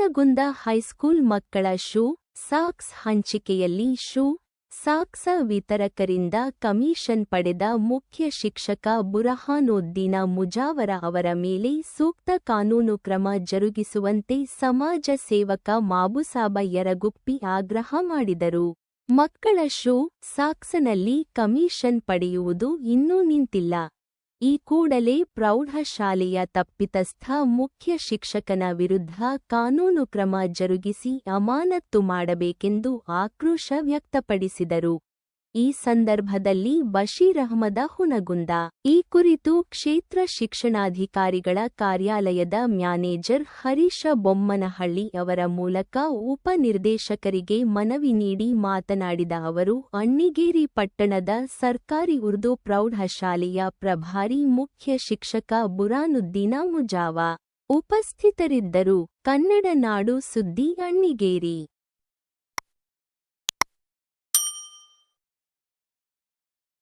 Hungund high school ಮಕ್ಕಳ shoe socks ಹಂಚಿಕೆಯಲ್ಲಿ shoe socks ವಿತರಕರಿಂದ commission ಪಡೆದ ಮುಖ್ಯ ಶಿಕ್ಷಕ ಬುರಹಾನುದ್ದೀನ ಮುಜಾವರ ಅವರ ಮೇಲೆ ಸೂಕ್ತ ಕಾನೂನು ಕ್ರಮ ಜರುಗಿಸುವಂತೆ ಸಮಾಜ ಸೇವಕ ಮಾಬುಸಾಬ ಯರಗುಪ್ಪಿ ಆಗ್ರಹ ಮಾಡಿದರು. ಮಕ್ಕಳ ಶೂ ಸಾಕ್ಸ್ನಲ್ಲಿ ಕಮಿಷನ್ ಪಡೆಯುವುದು ಇನ್ನೂ ನಿಂತಿಲ್ಲ. ಈ ಕೂಡಲೇ ಪ್ರೌಢಶಾಲೆಯ ತಪ್ಪಿತಸ್ಥ ಮುಖ್ಯ ಶಿಕ್ಷಕನ ವಿರುದ್ಧ ಕಾನೂನು ಕ್ರಮ ಜರುಗಿಸಿ ಅಮಾನತ್ತು ಮಾಡಬೇಕೆಂದು ಆಕ್ರೋಶ ವ್ಯಕ್ತಪಡಿಸಿದರು. ಈ ಸಂದರ್ಭದಲ್ಲಿ ಬಶೀರ್ ಅಹಮದ ಹುನಗುಂದ ಈ ಕುರಿತು ಕ್ಷೇತ್ರ ಶಿಕ್ಷಣಾಧಿಕಾರಿಗಳ ಕಾರ್ಯಾಲಯದ ಮ್ಯಾನೇಜರ್ ಹರೀಶ ಬೊಮ್ಮನಹಳ್ಳಿ ಅವರ ಮೂಲಕ ಉಪನಿರ್ದೇಶಕರಿಗೆ ಮನವಿ ನೀಡಿ ಮಾತನಾಡಿದ ಅವರು, ಅಣ್ಣಿಗೇರಿ ಪಟ್ಟಣದ ಸರ್ಕಾರಿ ಉರ್ದು ಪ್ರೌಢಶಾಲೆಯ ಪ್ರಭಾರಿ ಮುಖ್ಯ ಶಿಕ್ಷಕ ಬುರಾನುದ್ದೀನ ಮುಜಾವ ಉಪಸ್ಥಿತರಿದ್ದರು. ಕನ್ನಡ ನಾಡು ಸುದ್ದಿ, ಅಣ್ಣಿಗೇರಿ.